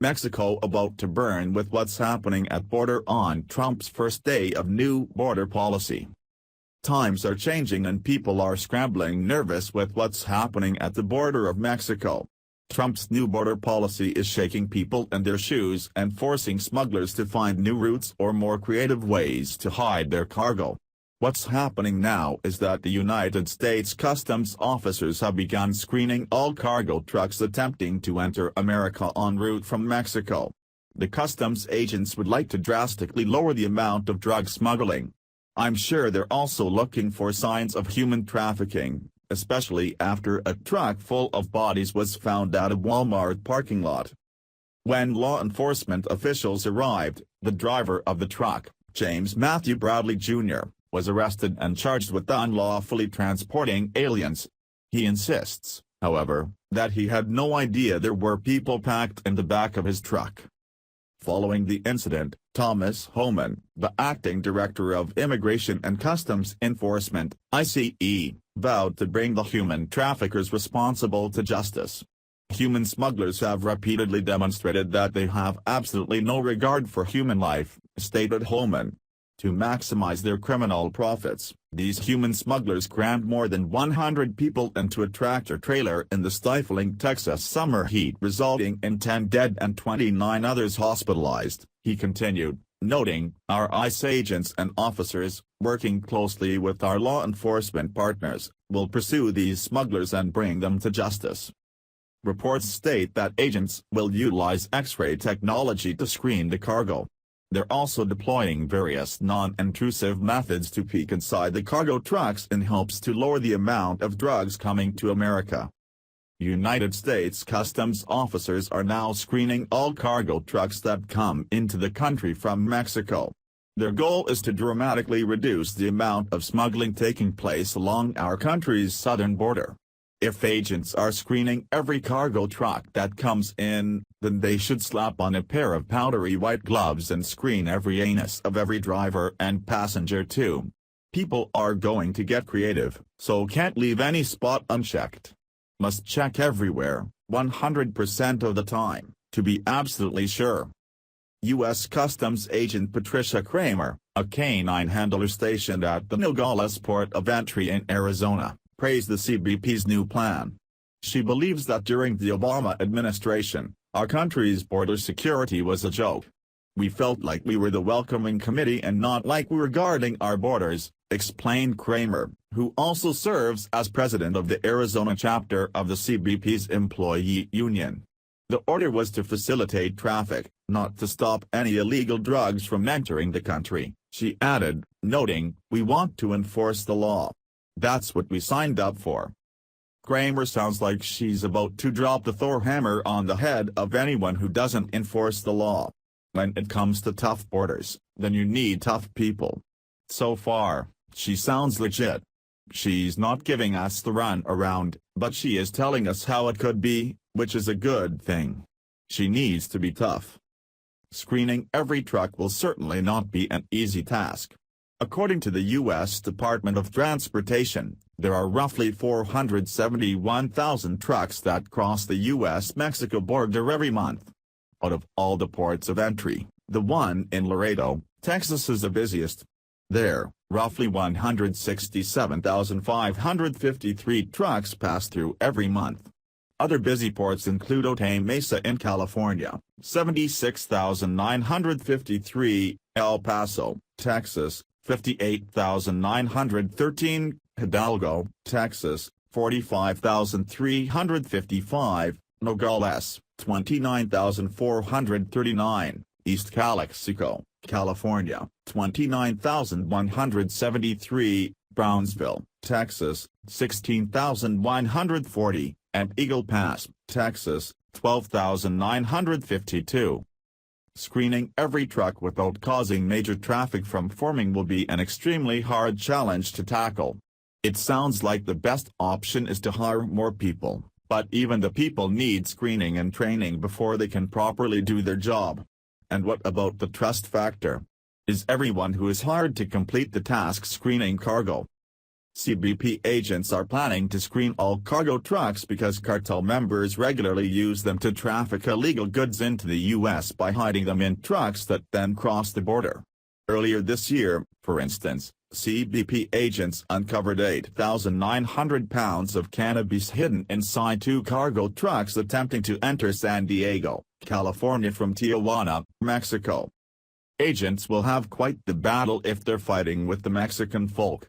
Mexico about to burn with what's happening at border on Trump's first day of new border policy. Times are changing and people are scrambling nervous with what's happening at the border of Mexico. Trump's new border policy is shaking people in their shoes and forcing smugglers to find new routes or more creative ways to hide their cargo. What's happening now is that the United States Customs officers have begun screening all cargo trucks attempting to enter America en route from Mexico. The customs agents would like to drastically lower the amount of drug smuggling. I'm sure they're also looking for signs of human trafficking, especially after a truck full of bodies was found at a Walmart parking lot. When law enforcement officials arrived, the driver of the truck, James Matthew Bradley Jr., was arrested and charged with unlawfully transporting aliens. He insists, however, that he had no idea there were people packed in the back of his truck. Following the incident, Thomas Homan, the acting director of Immigration and Customs Enforcement, ICE, vowed to bring the human traffickers responsible to justice. Human smugglers have repeatedly demonstrated that they have absolutely no regard for human life, stated Homan. To maximize their criminal profits, these human smugglers crammed more than 100 people into a tractor-trailer in the stifling Texas summer heat, resulting in 10 dead and 29 others hospitalized, he continued, noting, "Our ICE agents and officers, working closely with our law enforcement partners, will pursue these smugglers and bring them to justice." Reports state that agents will utilize X-ray technology to screen the cargo. They're also deploying various non-intrusive methods to peek inside the cargo trucks in hopes to lower the amount of drugs coming to America. United States Customs officers are now screening all cargo trucks that come into the country from Mexico. Their goal is to dramatically reduce the amount of smuggling taking place along our country's southern border. If agents are screening every cargo truck that comes in, then they should slap on a pair of powdery white gloves and screen every anus of every driver and passenger too. People are going to get creative, so can't leave any spot unchecked. Must check everywhere, 100% of the time, to be absolutely sure. U.S. Customs Agent Patricia Kramer, a canine handler stationed at the Nogales port of entry in Arizona, praised the CBP's new plan. She believes that during the Obama administration, our country's border security was a joke. We felt like we were the welcoming committee and not like we were guarding our borders, explained Kramer, who also serves as president of the Arizona chapter of the CBP's employee union. The order was to facilitate traffic, not to stop any illegal drugs from entering the country, she added, noting, "We want to enforce the law. That's what we signed up for." Kramer sounds like she's about to drop the Thor hammer on the head of anyone who doesn't enforce the law. When it comes to tough borders, then you need tough people. So far, she sounds legit. She's not giving us the run around, but she is telling us how it could be, which is a good thing. She needs to be tough. Screening every truck will certainly not be an easy task. According to the U.S. Department of Transportation, there are roughly 471,000 trucks that cross the U.S.-Mexico border every month. Out of all the ports of entry, the one in Laredo, Texas is the busiest. There, roughly 167,553 trucks pass through every month. Other busy ports include Otay Mesa in California, 76,953, El Paso, Texas, 58,913, Hidalgo, Texas, 45,355, Nogales, 29,439, East Calexico, California, 29,173, Brownsville, Texas, 16,140, and Eagle Pass, Texas, 12,952. Screening every truck without causing major traffic from forming will be an extremely hard challenge to tackle. It sounds like the best option is to hire more people, but even the people need screening and training before they can properly do their job. And what about the trust factor? Is everyone who is hired to complete the task screening cargo? CBP agents are planning to screen all cargo trucks because cartel members regularly use them to traffic illegal goods into the U.S. by hiding them in trucks that then cross the border. Earlier this year, for instance, CBP agents uncovered 8,900 pounds of cannabis hidden inside 2 cargo trucks attempting to enter San Diego, California from Tijuana, Mexico. Agents will have quite the battle if they're fighting with the Mexican folk.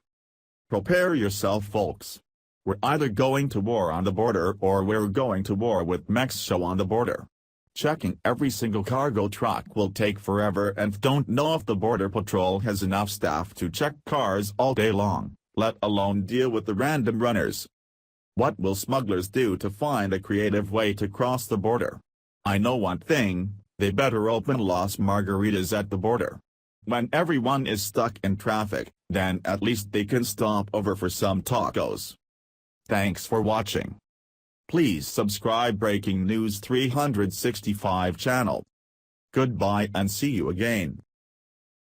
Prepare yourself, folks. We're either going to war on the border or we're going to war with Mexico on the border. Checking every single cargo truck will take forever and don't know if the Border Patrol has enough staff to check cars all day long, let alone deal with the random runners. What will smugglers do to find a creative way to cross the border? I know one thing, they better open Las Margaritas at the border. When everyone is stuck in traffic, then at least they can stop over for some tacos. Thanks for watching. Please subscribe Breaking News 365 channel. Goodbye and see you again.